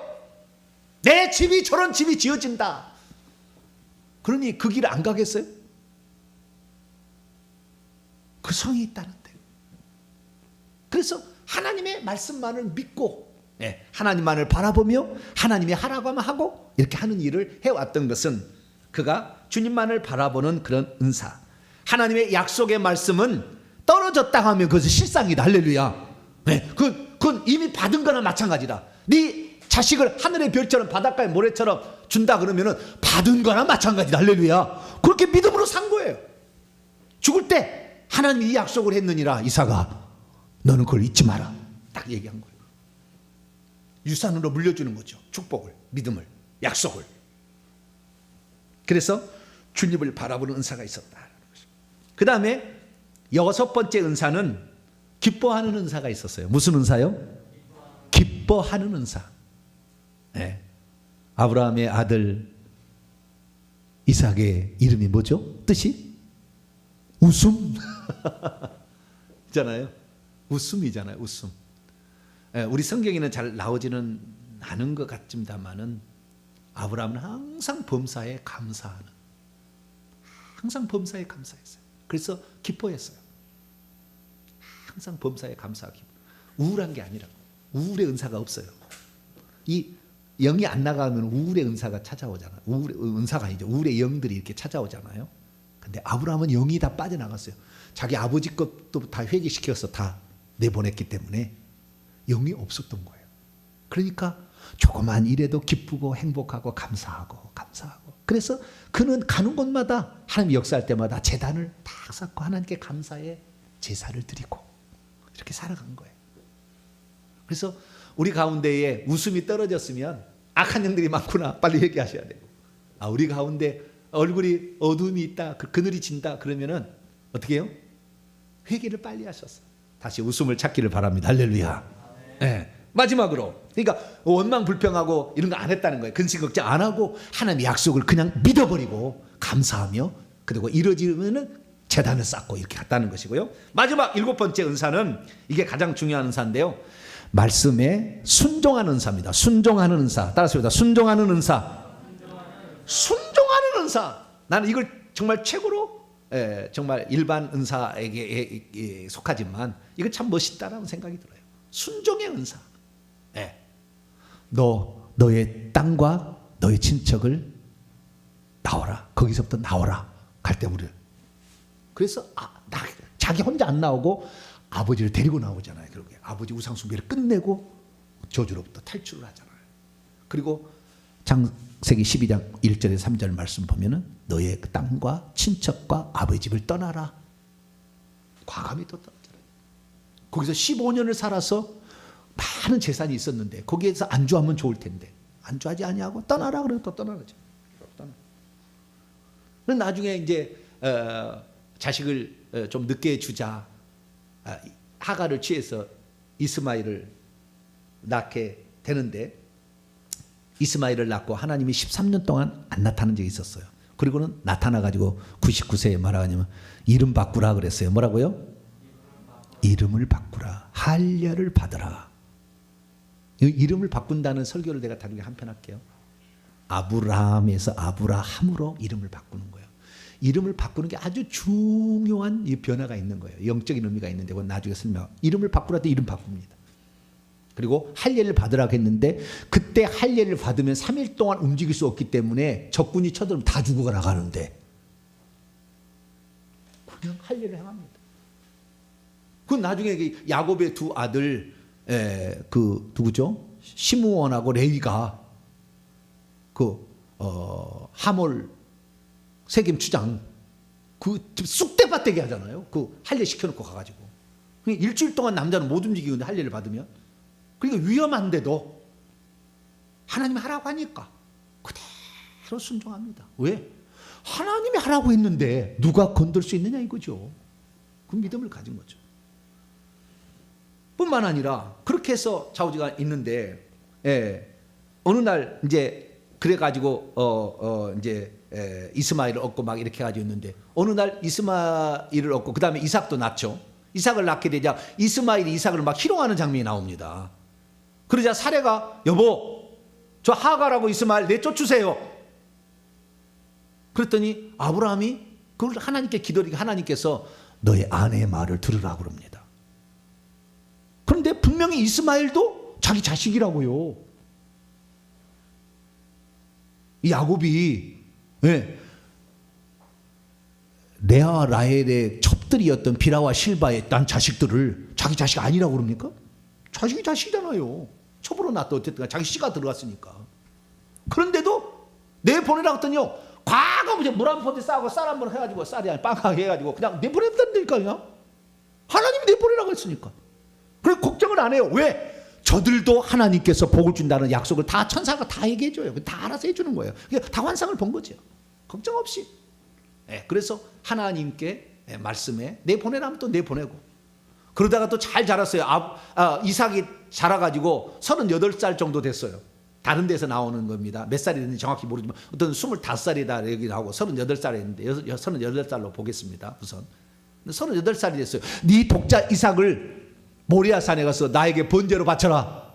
A: 내 집이 저런 집이 지어진다. 그러니 그 길 안 가겠어요? 그 성이 있다는데. 그래서 하나님의 말씀만을 믿고 하나님만을 바라보며 하나님이 하라고 하면 하고 이렇게 하는 일을 해왔던 것은 그가 주님만을 바라보는 그런 은사. 하나님의 약속의 말씀은 떨어졌다 하면 그것은 실상이다. 할렐루야. 그건 이미 받은 거나 마찬가지다. 네 자식을 하늘의 별처럼 바닷가의 모래처럼 준다 그러면은 받은 거나 마찬가지다. 할렐루야. 그렇게 믿음으로 산 거예요. 죽을 때 하나님이 이 약속을 했느니라. 이삭아, 너는 그걸 잊지 마라. 딱 얘기한 거예요. 유산으로 물려주는 거죠. 축복을, 믿음을, 약속을. 그래서 주님을 바라보는 은사가 있었다. 그 다음에 6번째 은사는 기뻐하는 은사가 있었어요. 무슨 은사요? 기뻐하는 은사. 네. 아브라함의 아들 이삭의 이름이 뭐죠? 뜻이? 웃음. 있잖아요. 웃음이잖아요. 웃음. 우리 성경에는 잘 나오지는 않은 것 같습니다만은 아브라함은 항상 범사에 감사하는, 항상 범사에 감사했어요. 그래서 기뻐했어요. 항상 범사에 감사하기. 우울한 게 아니라 우울의 은사가 없어요. 이 영이 안 나가면 우울의 은사가 찾아오잖아요. 우울의 은사가 아니죠. 우울의 영들이 이렇게 찾아오잖아요. 근데 아브라함은 영이 다 빠져나갔어요. 자기 아버지 것도 다 회개시켜서 다 내보냈기 때문에 영이 없었던 거예요. 그러니까 조그만 일에도 기쁘고 행복하고 감사하고. 그래서 그는 가는 곳마다 하나님 역사할 때마다 제단을 다 쌓고 하나님께 감사의 제사를 드리고 이렇게 살아간 거예요. 그래서 우리 가운데에 웃음이 떨어졌으면 악한 영들이 많구나 빨리 얘기하셔야 돼요. 우리 가운데 얼굴이 어두움이 있다, 그늘이 진다 그러면은 어떻게 해요? 회개를 빨리 하셨어. 다시 웃음을 찾기를 바랍니다. 할렐루야. 네. 마지막으로, 그러니까 원망 불평하고 이런 거 안 했다는 거예요. 근심 걱정 안 하고 하나님의 약속을 그냥 믿어버리고 감사하며, 그리고 이루어지면은 제단을 쌓고 이렇게 갔다는 것이고요. 마지막 7번째 은사는, 이게 가장 중요한 은사인데요, 말씀에 순종하는 은사입니다. 순종하는 은사. 따라서 순종하는 은사. 순종하는 은사. 나는 이걸 정말 최고로, 정말 일반 은사에게 속하지만 이거 참 멋있다라는 생각이 들어요. 순종의 은사. 너의 땅과 너의 친척을 나오라. 거기서부터 나오라. 갈대물을. 그래서 자기 혼자 안 나오고 아버지를 데리고 나오잖아요. 그렇게 아버지 우상숭배를 끝내고 저주로부터 탈출을 하잖아요. 그리고 창세기 12장 1절에 3절 말씀 보면은 너의 땅과 친척과 아버지 집을 떠나라. 과감히 또 떠났잖아요. 거기서 15년을 살아서 많은 재산이 있었는데 거기에서 안주하면 좋을 텐데 안주하지 아니하고 떠나라 그래서 또 떠나죠. 나중에 이제 자식을 좀 늦게 주자. 하가를 취해서 이스마엘을 낳게 되는데, 이스마엘을 낳고 하나님이 13년 동안 안 나타난 적이 있었어요. 그리고는 나타나가지고 99세에 말하냐면 이름 바꾸라 그랬어요. 뭐라고요? 이름을 바꾸라. 할례를 받으라. 이름을 바꾼다는 설교를 내가 다루게 한편 할게요. 아브라함에서 아브라함으로 이름을 바꾸는 거예요. 이름을 바꾸는 게 아주 중요한 이 변화가 있는 거예요. 영적인 의미가 있는데 그건 나중에 설명. 이름을 바꾸라 때 이름 바꿉니다. 그리고 할례를 받으라고 했는데 그때 할례를 받으면 3일 동안 움직일 수 없기 때문에 적군이 쳐들면 다 죽어 나가는데 그냥 할례를 행합니다. 그 나중에 야곱의 두 아들 그 누구죠? 시므온하고 레위가 하몰 세겜 추장 그 쑥대밭대기 하잖아요. 그 할례 시켜놓고 가가지고 일주일 동안 남자는 못 움직이는데 할례를 받으면, 그러니까 위험한데도 하나님이 하라고 하니까 그대로 순종합니다. 왜? 하나님이 하라고 했는데 누가 건들 수 있느냐 이거죠. 그 믿음을 가진 거죠. 뿐만 아니라 그렇게 해서 좌우지가 있는데, 어느 날 이제 그래가지고 이제 이스마엘을 얻고 막 이렇게 가지고 있는데, 어느 날 이스마엘을 얻고 그 다음에 이삭도 낳죠. 이삭을 낳게 되자 이스마엘이 이삭을 막 희롱하는 장면이 나옵니다. 그러자 사례가 여보 저 하가라고 이스마엘 내쫓으세요. 그랬더니 아브라함이 그걸 하나님께 기도하니까 하나님께서 너의 아내의 말을 들으라 그럽니다. 그런데 분명히 이스마엘도 자기 자식이라고요. 이 야곱이 레아와 라헬의 첩들이었던 비라와 실바의 난 자식들을 자기 자식 아니라고 그럽니까? 자식이 자식이잖아요. 첩으로 낳았다 어쨌든 자기 씨가 들어갔으니까. 그런데도 내보내라고 했더니요, 과거 물 한 포대 싸고 쌀 한 번 해가지고 쌀이 아니 빵하게 해가지고 그냥 내보낸다니까요. 하나님이 내보내라고 했으니까. 그래 걱정을 안 해요. 왜? 저들도 하나님께서 복을 준다는 약속을 다 천사가 다 얘기해줘요. 다 알아서 해주는 거예요. 다 환상을 본 거죠. 걱정 없이. 그래서 하나님께 말씀에 내보내라면 또 내보내고, 그러다가 또 잘 자랐어요. 이삭이 자라가지고 38살 정도 됐어요. 다른 데서 나오는 겁니다. 몇 살이 됐는지 정확히 모르지만 어떤 25살이다 여기 나오고 38살이 했는데 38살로 보겠습니다. 우선 38살이 됐어요. 네 독자 이삭을 모리아산에 가서 나에게 번제로 바쳐라.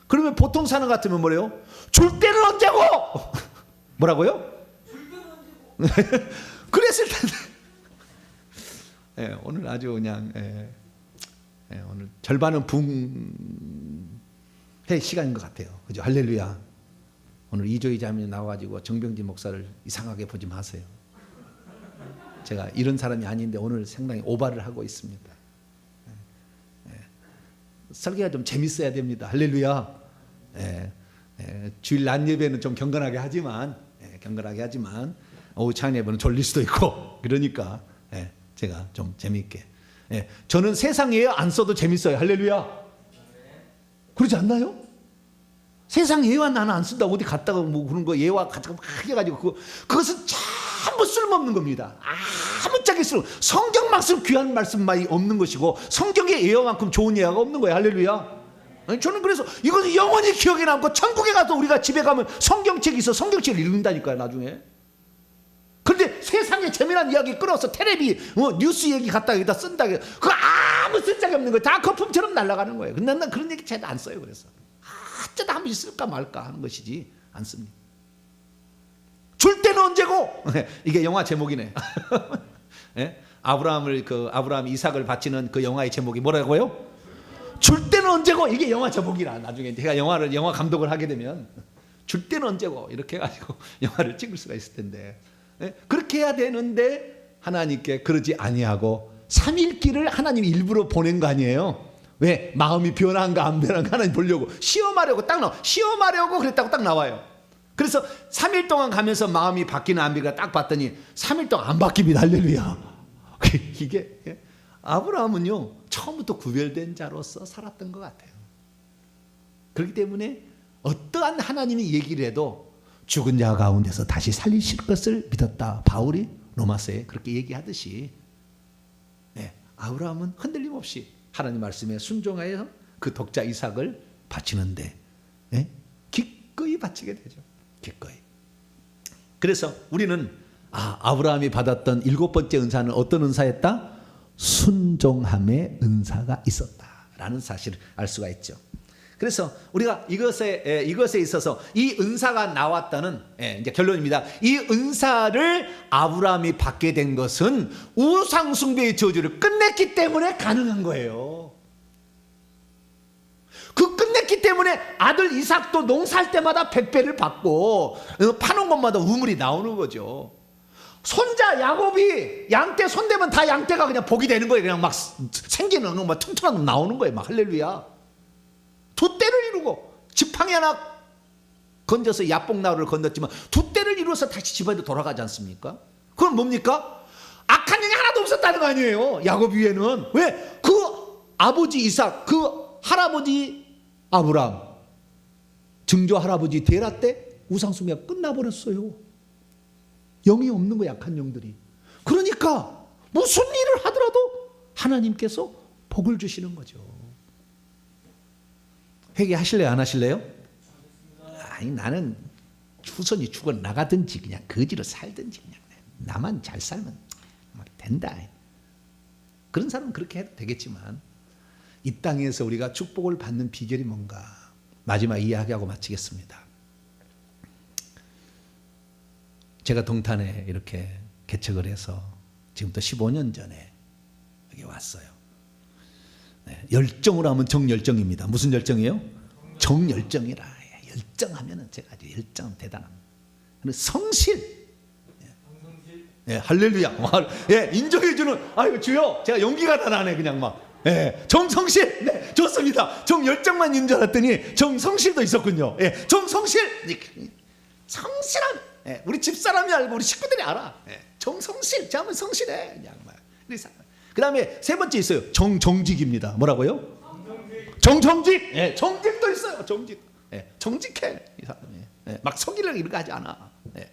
A: 그러면 보통 사람 같으면 뭐래요? 줄 때는 언제고? 뭐라고요? 줄 때는 언제고? 그랬을 텐데. 오늘 아주 그냥 오늘 절반은 붕의 시간인 것 같아요. 그죠? 할렐루야. 오늘 이조희 자매님 나와가지고 정병진 목사를 이상하게 보지 마세요. 제가 이런 사람이 아닌데 오늘 상당히 오바를 하고 있습니다. 설교가 좀 재밌어야 됩니다. 할렐루야. 주일 낮 예배는 좀 경건하게 하지만 오후 찬 예배는 졸릴 수도 있고 그러니까 제가 좀 재미있게. 저는 세상 예화 안 써도 재밌어요. 할렐루야. 그러지 않나요? 세상 예화 나는 안 쓴다고 어디 갔다가 뭐 그런 거 예화 가지고 막 해가지고 그것은 전부 쓸모없는 겁니다. 아무짝에 성경 말씀 귀한 말씀만이 없는 것이고 성경의 예화만큼 좋은 예화가 없는 거예요. 할렐루야. 저는 그래서 이것은 영원히 기억에 남고 천국에 가서 우리가 집에 가면 성경책이 있어 성경책을 읽는다니까요. 나중에. 그런데 세상에 재미난 이야기 끌어서 텔레비 뉴스 얘기 갖다 여기다 쓴다. 그거 아무 쓸데기 없는 거예요. 다 거품처럼 날아가는 거예요. 근데 난 그런 얘기 잘 안 써요. 그래서 어쩌다 한 번씩 쓸까 말까 하는 것이지 안 씁니다. 줄 때는 언제고? 이게 영화 제목이네. 아브라함 이삭을 바치는 그 영화의 제목이 뭐라고요? 줄 때는 언제고? 이게 영화 제목이라. 나중에 제가 영화 감독을 하게 되면 줄 때는 언제고 이렇게 해가지고 영화를 찍을 수가 있을 텐데. 그렇게 해야 되는데 하나님께 그러지 아니하고 3일길을 하나님이 일부러 보낸 거 아니에요? 왜? 마음이 변한가 안 변한가 하나님 보려고 시험하려고 딱 나와. 시험하려고 그랬다고 딱 나와요. 그래서 3일 동안 가면서 마음이 바뀌나 안 바뀌나 딱 봤더니 3일 동안 안 바뀝니다. 할렐루야. 이게 아브라함은요 처음부터 구별된 자로서 살았던 것 같아요. 그렇기 때문에 어떠한 하나님이 얘기를 해도 죽은 자 가운데서 다시 살리실 것을 믿었다. 바울이 로마서에 그렇게 얘기하듯이 아브라함은 흔들림 없이 하나님 말씀에 순종하여 그 독자 이삭을 바치는데 기꺼이 바치게 되죠. 기꺼이. 그래서 우리는 아브라함이 받았던 7번째 은사는 어떤 은사였다? 순종함의 은사가 있었다라는 사실을 알 수가 있죠. 그래서 우리가 이것에 있어서 이 은사가 나왔다는 이제 결론입니다. 이 은사를 아브라함이 받게 된 것은 우상 숭배의 저주를 끝냈기 때문에 가능한 거예요. 그 끝냈기 때문에 아들 이삭도 농사할 때마다 100배를 받고 파는 것마다 우물이 나오는 거죠. 손자 야곱이 양떼 손대면 다 양떼가 그냥 복이 되는 거예요. 그냥 막 생기는 막 튼튼한 놈 나오는 거예요. 막 할렐루야. 두 떼를 이루고 지팡이 하나 건져서 야뽕나루를 건졌지만 두 떼를 이루어서 다시 집안에 돌아가지 않습니까? 그건 뭡니까? 악한 영이 하나도 없었다는 거 아니에요. 야곱 위에는. 왜? 그 아버지 이삭, 그 할아버지 아브라함, 증조 할아버지 데라 때 우상숭배가 끝나버렸어요. 영이 없는 거 약한 영들이. 그러니까 무슨 일을 하더라도 하나님께서 복을 주시는 거죠. 회개하실래요? 안 하실래요? 아니 나는 후손이 죽어 나가든지 그냥 거지로 살든지 그냥 나만 잘 살면 된다. 그런 사람은 그렇게 해도 되겠지만 이 땅에서 우리가 축복을 받는 비결이 뭔가 마지막 이야기하고 마치겠습니다. 제가 동탄에 이렇게 개척을 해서 지금부터 15년 전에 여기 왔어요. 열정으로 하면 정열정입니다. 무슨 열정이에요? 정열정이라. 열정하면은 제가 아주 열정 대단합니다. 성실. 할렐루야. 인정해주는. 아유 주여, 제가 용기가 다 나네 그냥 막. 정성실. 좋습니다. 정열정만 있는 줄 알았더니 정성실도 있었군요. 정성실. 성실한 예, 우리 집사람이 알고 우리 식구들이 알아. 예, 정성실, 자면 성실해. 그냥 막. 그 다음에 세 번째 있어요. 정직입니다. 뭐라고요? 정직. 예, 정직도 있어요. 정직. 예, 정직해 이 사람이. 예, 막 속이려고 이런 거 하지 않아. 예,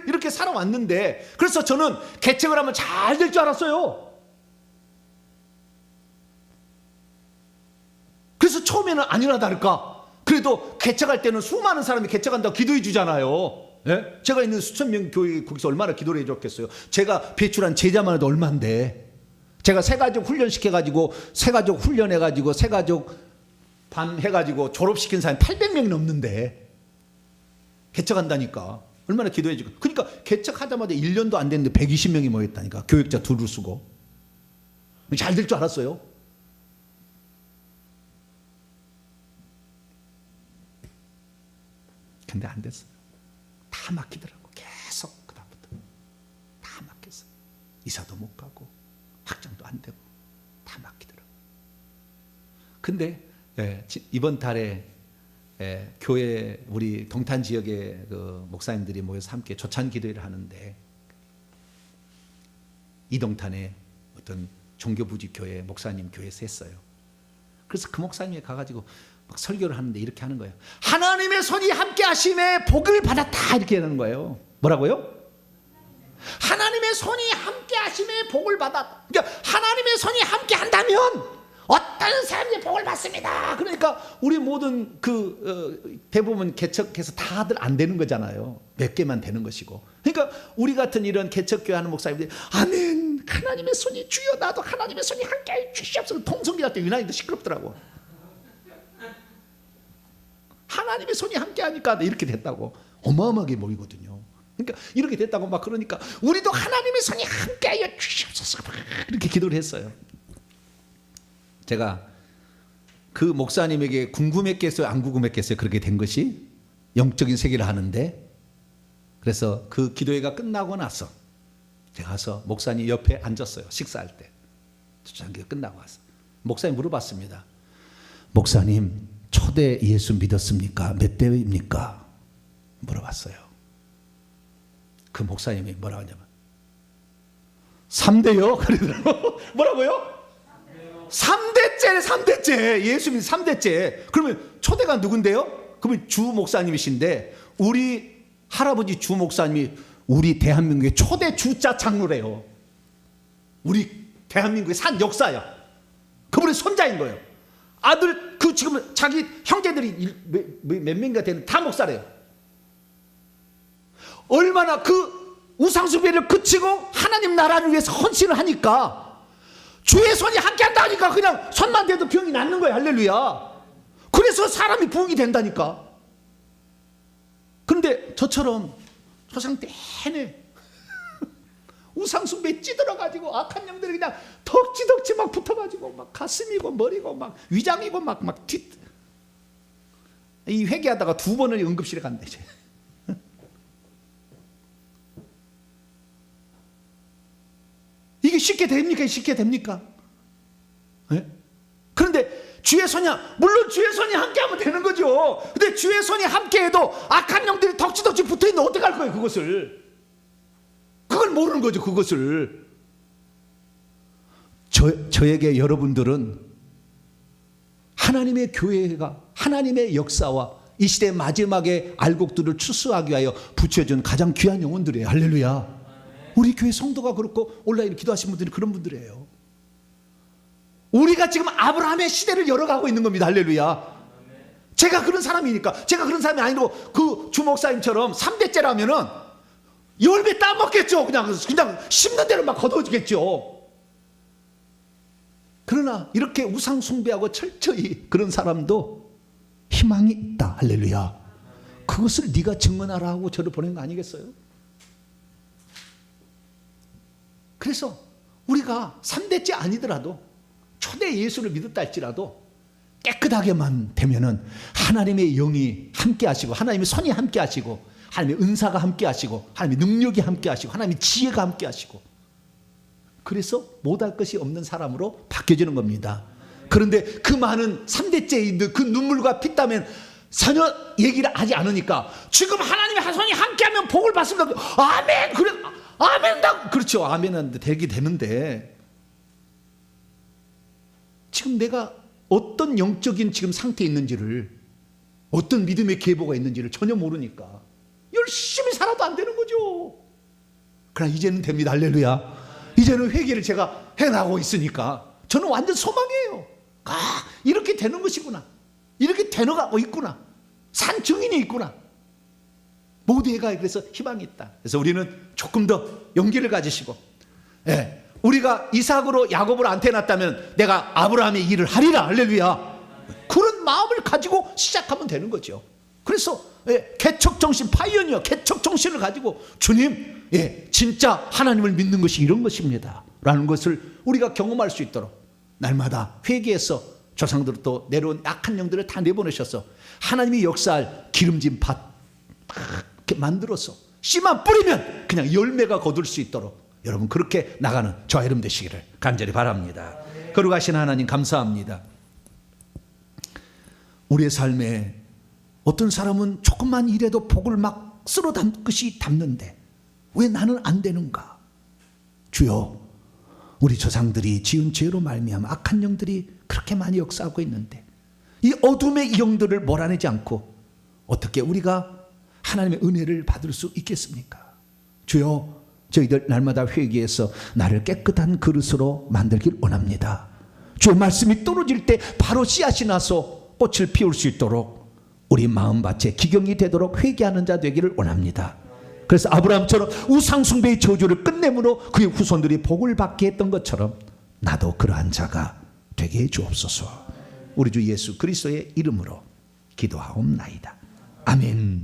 A: 이렇게 살아왔는데, 그래서 저는 개척을 하면 잘 될 줄 알았어요. 그래서 처음에는 아니나 다를까, 그래도 개척할 때는 수많은 사람이 개척한다고 기도해 주잖아요. 예? 제가 있는 수천 명 교회 거기서 얼마나 기도를 해줬겠어요. 제가 배출한 제자만 해도 얼마인데, 제가 새가족 훈련시켜가지고 새가족 훈련해가지고 새가족 반 해가지고 졸업시킨 사람이 800명이 넘는데 개척한다니까 얼마나 기도해주고. 그러니까 개척하자마자 1년도 안 됐는데 120명이 모였다니까. 교육자 둘을 쓰고. 잘 될 줄 알았어요. 근데 안 됐어요. 다 막히더라고. 계속 그다음부터 다 막혔어요. 이사도 못 가고 확장도 안 되고 다 막히더라고. 근데 이번 달에 교회 우리 동탄 지역의 그 목사님들이 모여서 함께 조찬 기도회를 하는데, 이동탄에 어떤 종교부지 교회 목사님 교회에서 했어요. 그래서 그 목사님이 가가지고 막 설교를 하는데 이렇게 하는 거예요. 하나님의 손이 함께 하심에 복을 받았다, 이렇게 하는 거예요. 뭐라고요? 하나님의 손이 함께 하심에 복을 받았다. 그러니까 하나님의 손이 함께 한다면 어떤 사람이 복을 받습니다. 그러니까 우리 모든 대부분 개척해서 다들 안 되는 거잖아요. 몇 개만 되는 것이고. 그러니까 우리 같은 이런 개척교회 하는 목사님들이 아멘, 하나님의 손이, 주여 나도 하나님의 손이 함께 주시옵소서. 통성기할 때 유난히도 시끄럽더라고. 하나님의 손이 함께 하니까 이렇게 됐다고. 어마어마하게 모이거든요. 그러니까 이렇게 됐다고 막 그러니까 우리도 하나님의 손이 함께하여 주시옵소서 이렇게 기도를 했어요. 제가 그 목사님에게 궁금했겠어요, 안 궁금했겠어요? 그렇게 된 것이 영적인 세계를 하는데. 그래서 그 기도회가 끝나고 나서 제가 가서 목사님 옆에 앉았어요. 식사할 때. 주장기가 끝나고 와서 목사님 물어봤습니다. 목사님, 초대 예수 믿었습니까? 몇 대입니까? 물어봤어요. 그 목사님이 뭐라고 하냐면 3대요. 그러더라고요. 뭐라고요? 3대째. 예수 믿는 3대째. 그러면 초대가 누군데요? 그러면 주 목사님이신데, 우리 할아버지 주 목사님이 우리 대한민국의 초대 주자 장로래요. 우리 대한민국의 산 역사야. 그분의 손자인 거예요. 아들, 지금 자기 형제들이 몇 명인가 되는 다 목사래요. 얼마나 그 우상숭배를 그치고 하나님 나라를 위해서 헌신을 하니까 주의 손이 함께 한다니까 그냥 손만 대도 병이 낫는 거예요. 할렐루야. 그래서 사람이 부흥이 된다니까. 그런데 저처럼 초상 내내 우상숭배에 찌들어가지고 악한 영들이 그냥 덕지덕지 막 붙어가지고 막 가슴이고 머리고 막 위장이고 이 회개하다가 2번을 응급실에 간대. 이게 쉽게 됩니까? 쉽게 됩니까? 네? 그런데 주의 손이, 물론 주의 손이 함께하면 되는 거죠. 근데 주의 손이 함께해도 악한 영들이 덕지덕지 붙어있는데 어떡할 거예요, 그것을? 그걸 모르는 거죠, 그것을. 저에게 여러분들은 하나님의 교회가 하나님의 역사와 이 시대 마지막에 알곡들을 추수하기 위하여 붙여준 가장 귀한 영혼들이에요. 할렐루야. 우리 교회 성도가 그렇고 온라인 기도하신 분들이 그런 분들이에요. 우리가 지금 아브라함의 시대를 열어가고 있는 겁니다. 할렐루야. 제가 그런 사람이니까. 제가 그런 사람이 아니고 그 주목사님처럼 3대째라면은 열매 따먹겠죠. 그냥 심는 대로 막 거둬지겠죠. 그러나 이렇게 우상 숭배하고 철저히 그런 사람도 희망이 있다. 할렐루야. 그것을 네가 증언하라 하고 저를 보낸 거 아니겠어요? 그래서 우리가 3대째 아니더라도 초대 예수를 믿었다 할지라도 깨끗하게만 되면은 하나님의 영이 함께 하시고 하나님의 손이 함께 하시고 하나님의 은사가 함께 하시고 하나님의 능력이 함께 하시고 하나님의 지혜가 함께 하시고, 그래서 못할 것이 없는 사람으로 바뀌어지는 겁니다. 그런데 그 많은 3대째 그 눈물과 피땀엔 자녀 얘기를 하지 않으니까 지금 하나님의 하손이 함께하면 복을 받습니다. 아멘. 그래, 아멘. 그렇죠. 아멘은 되게 되는데 지금 내가 어떤 영적인 지금 상태에 있는지를, 어떤 믿음의 계보가 있는지를 전혀 모르니까 열심히 살아도 안 되는 거죠. 그러나 이제는 됩니다. 할렐루야. 이제는 회개를 제가 해나가고 있으니까 저는 완전 소망이에요. 이렇게 되는 것이구나. 이렇게 되어가고 있구나. 산 증인이 있구나. 모두에게 그래서 희망이 있다. 그래서 우리는 조금 더 용기를 가지시고, 우리가 이삭으로 야곱을 안 태어났다면 내가 아브라함의 일을 하리라. 할렐루야. 그런 마음을 가지고 시작하면 되는 거죠. 그래서 개척정신, 파이어니어 개척정신을 가지고 주님, 진짜 하나님을 믿는 것이 이런 것입니다 라는 것을 우리가 경험할 수 있도록 날마다 회개해서 조상들로 또 내려온 악한 영들을 다 내보내셔서 하나님이 역사할 기름진 밭 이렇게 만들어서 씨만 뿌리면 그냥 열매가 거둘 수 있도록 여러분 그렇게 나가는 저와 여러분 되시기를 간절히 바랍니다. 거룩하신 하나님 감사합니다. 우리의 삶에 어떤 사람은 조금만 일해도 복을 막 쓸어 담듯이 담는데 왜 나는 안 되는가? 주여, 우리 조상들이 지은 죄로 말미암아 악한 영들이 그렇게 많이 역사하고 있는데 이 어둠의 영들을 몰아내지 않고 어떻게 우리가 하나님의 은혜를 받을 수 있겠습니까? 주여, 저희들 날마다 회개해서 나를 깨끗한 그릇으로 만들길 원합니다. 주의 말씀이 떨어질 때 바로 씨앗이 나서 꽃을 피울 수 있도록 우리 마음밭에 기경이 되도록 회개하는 자 되기를 원합니다. 그래서 아브라함처럼 우상숭배의 저주를 끝내므로 그의 후손들이 복을 받게 했던 것처럼 나도 그러한 자가 되게 해 주옵소서. 우리 주 예수 그리스도의 이름으로 기도하옵나이다. 아멘.